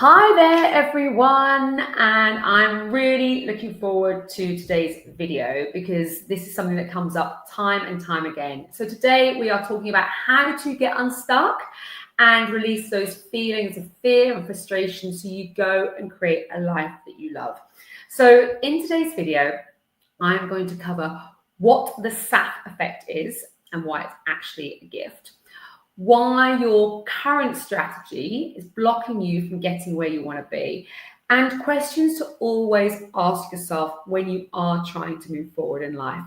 Hi there everyone, and I'm really looking forward to today's video because this is something that comes up time and time again. So today we are talking about how to get unstuck and release those feelings of fear and frustration so you go and create a life that you love. So in today's video, I'm going to cover what the SAF effect is and why it's actually a gift, why your current strategy is blocking you from getting where you want to be, and questions to always ask yourself when you are trying to move forward in life.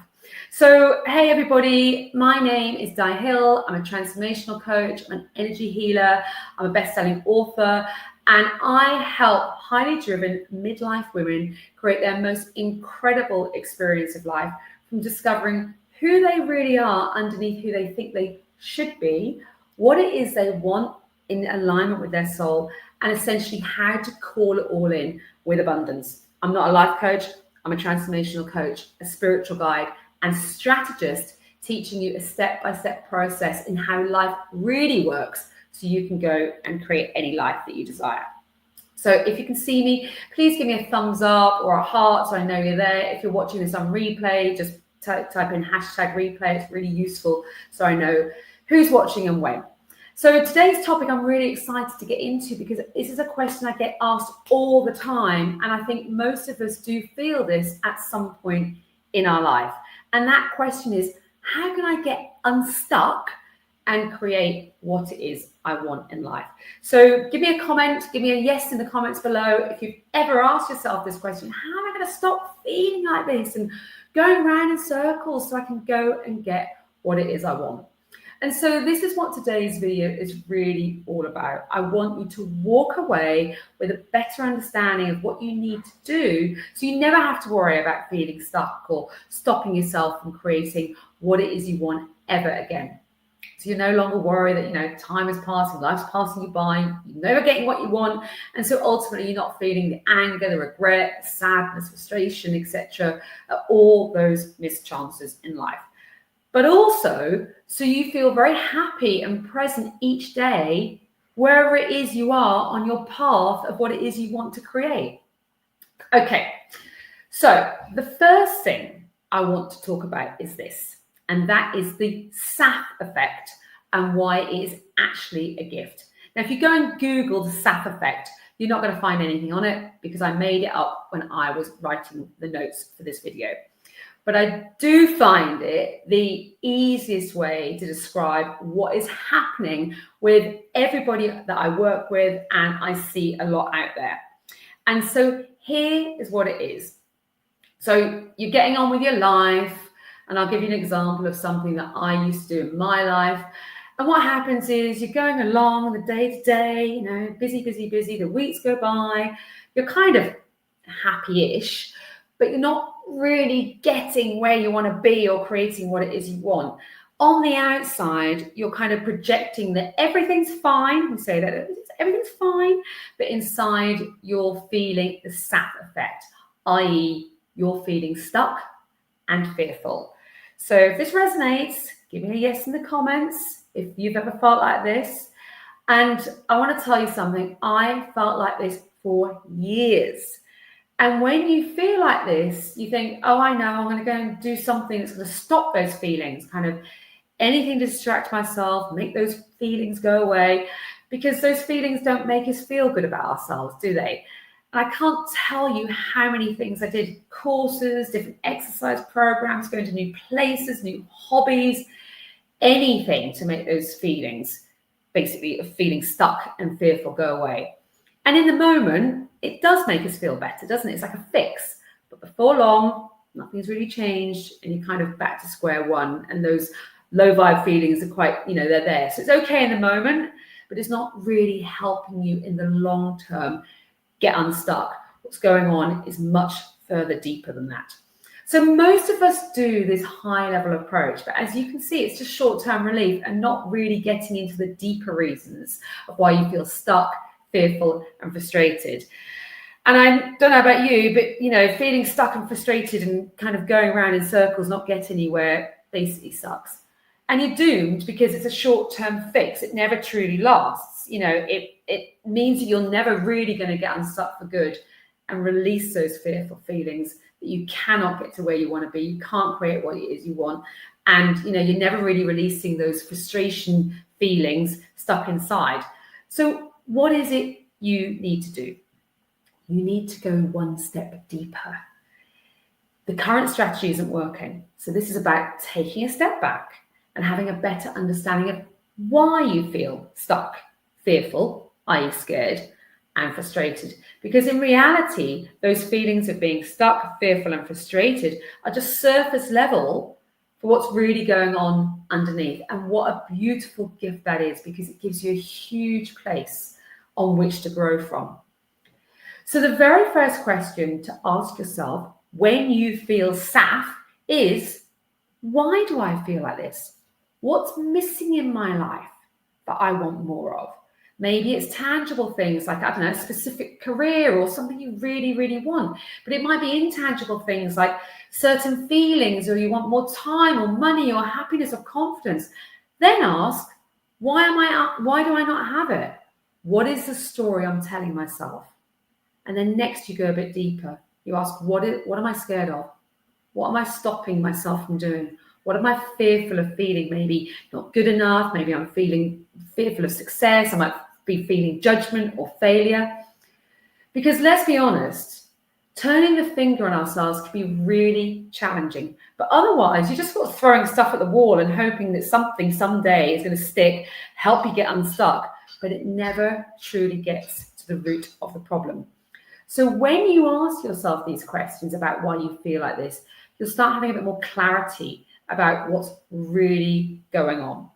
So, hey everybody, my name is Di Hill. I'm a transformational coach, I'm an energy healer, I'm a best-selling author, and I help highly driven midlife women create their most incredible experience of life from discovering who they really are underneath who they think they should be, what it is they want in alignment with their soul, and essentially how to call it all in with abundance. I'm not a life coach, I'm a transformational coach, a spiritual guide, and strategist, teaching you a step-by-step process in how life really works so you can go and create any life that you desire. So if you can see me, please give me a thumbs up or a heart so I know you're there. If you're watching this on replay, just type in #replay. It's really useful so I know who's watching and when. So today's topic I'm really excited to get into because this is a question I get asked all the time, and I think most of us do feel this at some point in our life. And that question is, how can I get unstuck and create what it is I want in life? So give me a comment, give me a yes in the comments below if you've ever asked yourself this question: how am I going to stop feeling like this and going around in circles so I can go and get what it is I want? And so this is what today's video is really all about. I want you to walk away with a better understanding of what you need to do so you never have to worry about feeling stuck or stopping yourself from creating what it is you want ever again. So you're no longer worried that, time is passing, life's passing you by, you're never getting what you want. And so ultimately you're not feeling the anger, the regret, the sadness, frustration, etc., all those missed chances in life. But also, so you feel very happy and present each day, wherever it is you are on your path of what it is you want to create. Okay, so the first thing I want to talk about is this, and that is the SAF effect and why it is actually a gift. Now, if you go and Google the SAF effect, you're not going to find anything on it because I made it up when I was writing the notes for this video. But I do find it the easiest way to describe what is happening with everybody that I work with and I see a lot out there. And so here is what it is. So you're getting on with your life, and I'll give you an example of something that I used to do in my life. And what happens is you're going along the day to day, busy, the weeks go by, you're kind of happy-ish, but you're not really getting where you want to be or creating what it is you want. On the outside, you're kind of projecting that everything's fine. We say that everything's fine, but inside you're feeling the SAF effect, i.e. you're feeling stuck and fearful. So if this resonates, give me a yes in the comments if you've ever felt like this. And I want to tell you something, I felt like this for years. And when you feel like this, you think, oh, I know, I'm going to go and do something that's going to stop those feelings, kind of anything to distract myself, make those feelings go away, because those feelings don't make us feel good about ourselves, do they? And I can't tell you how many things I did, courses, different exercise programs, going to new places, new hobbies, anything to make those feelings, basically of feeling stuck and fearful, go away. And in the moment, it does make us feel better, doesn't it? It's like a fix. But before long, nothing's really changed and you're kind of back to square one. And those low vibe feelings are quite, they're there. So it's okay in the moment, but it's not really helping you in the long term get unstuck. What's going on is much further deeper than that. So most of us do this high level approach, but as you can see, it's just short-term relief and not really getting into the deeper reasons of why you feel stuck, fearful and frustrated. And I don't know about you, but feeling stuck and frustrated and kind of going around in circles, not getting anywhere, basically sucks. And you're doomed because it's a short-term fix. It never truly lasts. It it means that you're never really going to get unstuck for good and release those fearful feelings that you cannot get to where you want to be. You can't create what it is you want. And, you're never really releasing those frustration feelings stuck inside. So what is it you need to do? You need to go one step deeper. The current strategy isn't working. So this is about taking a step back and having a better understanding of why you feel stuck, fearful, i.e. scared, and frustrated. Because in reality, those feelings of being stuck, fearful, and frustrated are just surface level for what's really going on underneath. And what a beautiful gift that is, because it gives you a huge place on which to grow from. So the very first question to ask yourself when you feel SAF is, why do I feel like this? What's missing in my life that I want more of? Maybe it's tangible things like, I don't know, a specific career or something you really, really want. But it might be intangible things like certain feelings, or you want more time or money or happiness or confidence. Then ask, why do I not have it? What is the story I'm telling myself? And then next you go a bit deeper. You ask, what am I scared of? What am I stopping myself from doing? What am I fearful of feeling? Maybe not good enough. Maybe I'm feeling fearful of success. I might be feeling judgment or failure. Because let's be honest, turning the finger on ourselves can be really challenging. But otherwise, you're just sort of throwing stuff at the wall and hoping that something someday is going to stick, help you get unstuck. But it never truly gets to the root of the problem. So when you ask yourself these questions about why you feel like this, you'll start having a bit more clarity about what's really going on.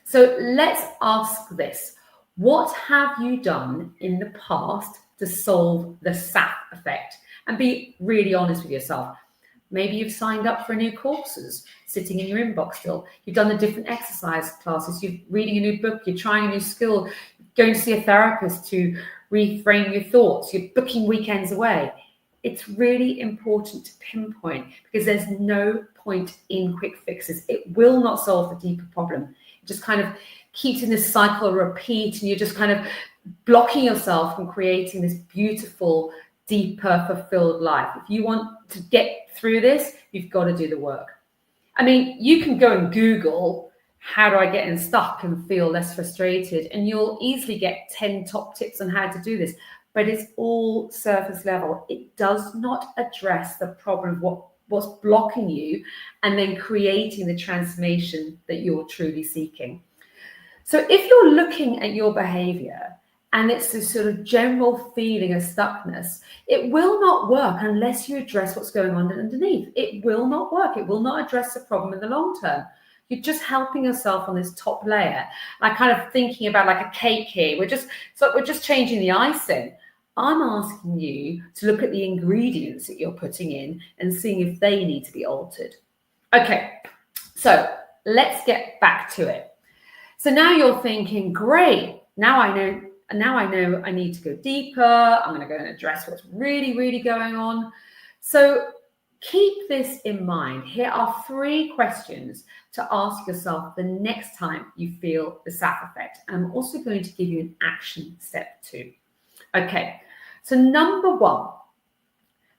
So let's ask this. What have you done in the past to solve the SAF effect? And be really honest with yourself. Maybe you've signed up for new courses sitting in your inbox still. You've done the different exercise classes. You're reading a new book. You're trying a new skill. Going to see a therapist to reframe your thoughts. You're booking weekends away. It's really important to pinpoint, because there's no point in quick fixes. It will not solve the deeper problem. It just kind of keeps in this cycle of repeat, and you're just kind of blocking yourself from creating this beautiful, deeper, fulfilled life. If you want to get through this, you've got to do the work. I mean, you can go and Google, how do I get unstuck and feel less frustrated? And you'll easily get 10 top tips on how to do this. But it's all surface level. It does not address the problem of what's blocking you and then creating the transformation that you're truly seeking. So if you're looking at your behavior and it's this sort of general feeling of stuckness, it will not work unless you address what's going on underneath. It will not work. It will not address the problem in the long term. You're just helping yourself on this top layer. I'm kind of thinking about like a cake here. We're just changing the icing. I'm asking you to look at the ingredients that you're putting in and seeing if they need to be altered. Okay, so let's get back to it. So now you're thinking, great, now I know I need to go deeper. I'm going to go and address what's really, really going on. So keep this in mind. Here are 3 questions to ask yourself the next time you feel the SAF effect. And I'm also going to give you an action step 2. Okay, so number 1,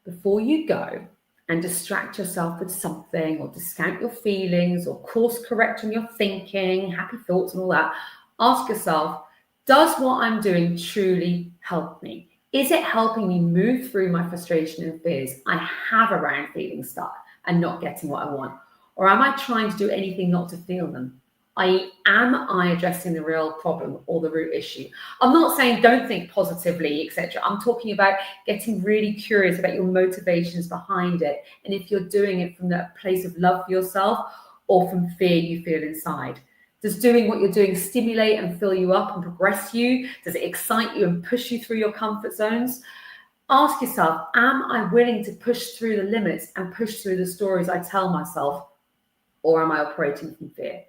before you go and distract yourself with something or discount your feelings or course correct on your thinking, happy thoughts and all that, ask yourself, does what I'm doing truly help me? Is it helping me move through my frustration and fears I have around feeling stuck and not getting what I want? Or am I trying to do anything not to feel them? Am I addressing the real problem or the root issue? I'm not saying don't think positively, etc. I'm talking about getting really curious about your motivations behind it, and if you're doing it from that place of love for yourself or from fear you feel inside. Does doing what you're doing stimulate and fill you up and progress you? Does it excite you and push you through your comfort zones? Ask yourself, am I willing to push through the limits and push through the stories I tell myself, or am I operating from fear?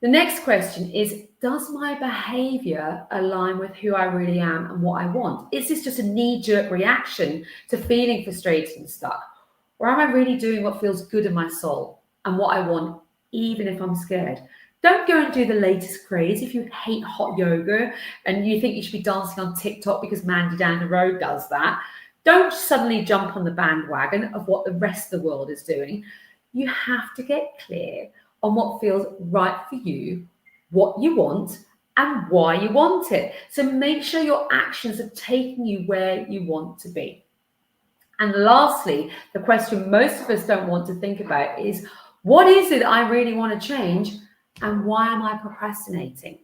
The next question is, does my behavior align with who I really am and what I want? Is this just a knee-jerk reaction to feeling frustrated and stuck? Or am I really doing what feels good in my soul and what I want, even if I'm scared? Don't go and do the latest craze. If you hate hot yoga and you think you should be dancing on TikTok because Mandy down the road does that, don't suddenly jump on the bandwagon of what the rest of the world is doing. You have to get clear on what feels right for you, what you want, and why you want it. So make sure your actions are taking you where you want to be. And lastly, the question most of us don't want to think about is, what is it I really want to change, and why am I procrastinating?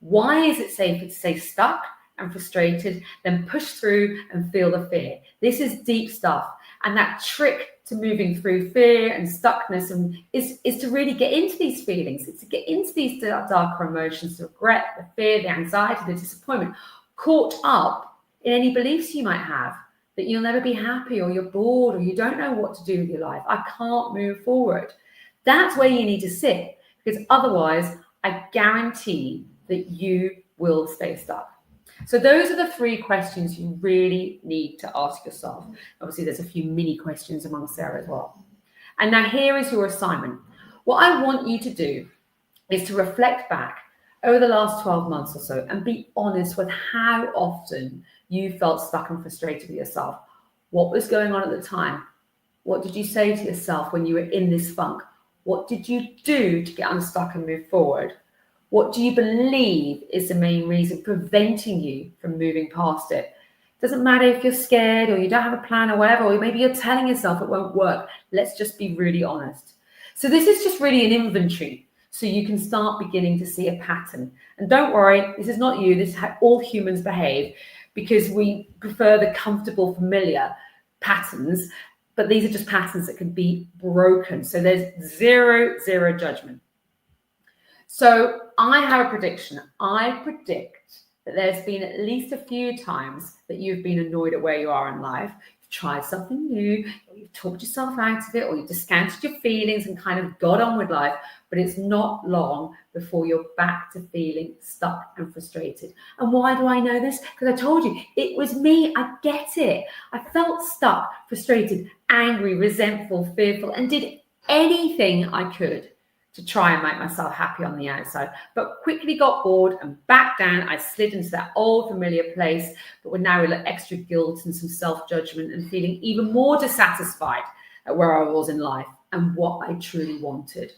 Why is it safer to stay stuck and frustrated than push through and feel the fear? This is deep stuff. And that trick to moving through fear and stuckness is to really get into these feelings. It's to get into these darker emotions, the regret, the fear, the anxiety, the disappointment, caught up in any beliefs you might have that you'll never be happy, or you're bored, or you don't know what to do with your life. I can't move forward. That's where you need to sit, because otherwise I guarantee that you will stay stuck. So those are the 3 questions you really need to ask yourself. Obviously, there's a few mini questions amongst there as well. And now here is your assignment. What I want you to do is to reflect back over the last 12 months or so and be honest with how often you felt stuck and frustrated with yourself. What was going on at the time? What did you say to yourself when you were in this funk? What did you do to get unstuck and move forward? What do you believe is the main reason preventing you from moving past it? Doesn't matter if you're scared or you don't have a plan or whatever, or maybe you're telling yourself it won't work. Let's just be really honest. So this is just really an inventory, so you can start beginning to see a pattern. And don't worry, this is not you. This is how all humans behave, because we prefer the comfortable, familiar patterns, but these are just patterns that can be broken. So there's zero judgment. So I have a prediction. I predict that there's been at least a few times that you've been annoyed at where you are in life. You've tried something new, or you've talked yourself out of it, or you've discounted your feelings and kind of got on with life, but it's not long before you're back to feeling stuck and frustrated. And why do I know this? Because I told you, it was me. I get it. I felt stuck, frustrated, angry, resentful, fearful, and did anything I could to try and make myself happy on the outside, but quickly got bored and back down. I slid into that old familiar place, but with now extra guilt and some self-judgment and feeling even more dissatisfied at where I was in life and what I truly wanted.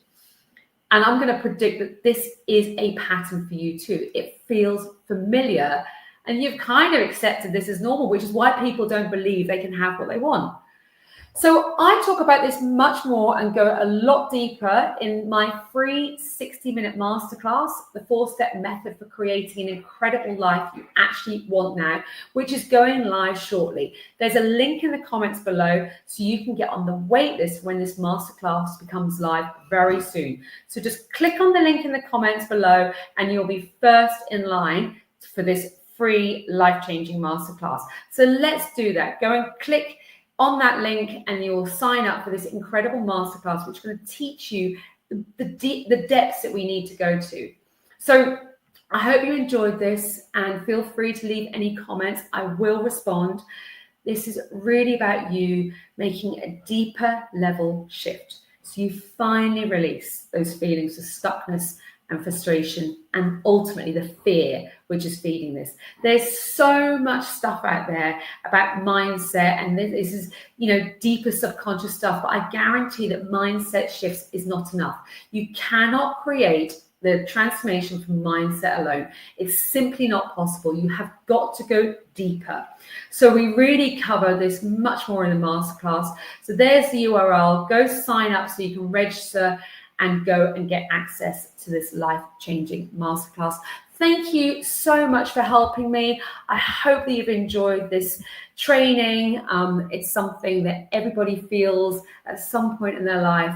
And I'm going to predict that this is a pattern for you too. It feels familiar, and you've kind of accepted this as normal, which is why people don't believe they can have what they want. So I talk about this much more and go a lot deeper in my free 60-minute masterclass, the 4-step method for creating an incredible life you actually want now, which is going live shortly. There's a link in the comments below so you can get on the wait list when this masterclass becomes live very soon. So just click on the link in the comments below and you'll be first in line for this free life-changing masterclass. So let's do that. Go and click on that link and you'll sign up for this incredible masterclass, which is going to teach you the depths that we need to go to. So I hope you enjoyed this, and feel free to leave any comments. I will respond. This is really about you making a deeper level shift, so you finally release those feelings of stuckness and frustration, and ultimately the fear which is feeding this. There's so much stuff out there about mindset, and this is, deeper subconscious stuff, but I guarantee that mindset shifts is not enough. You cannot create the transformation from mindset alone. It's simply not possible. You have got to go deeper. So we really cover this much more in the masterclass. So there's the URL. Go sign up so you can register and go and get access to this life-changing masterclass. Thank you so much for helping me. I hope that you've enjoyed this training. It's something that everybody feels at some point in their life.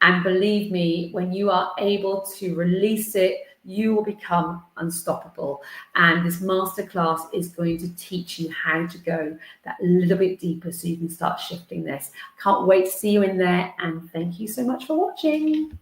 And believe me, when you are able to release it, you will become unstoppable. And this masterclass is going to teach you how to go that little bit deeper so you can start shifting this. Can't wait to see you in there. And thank you so much for watching.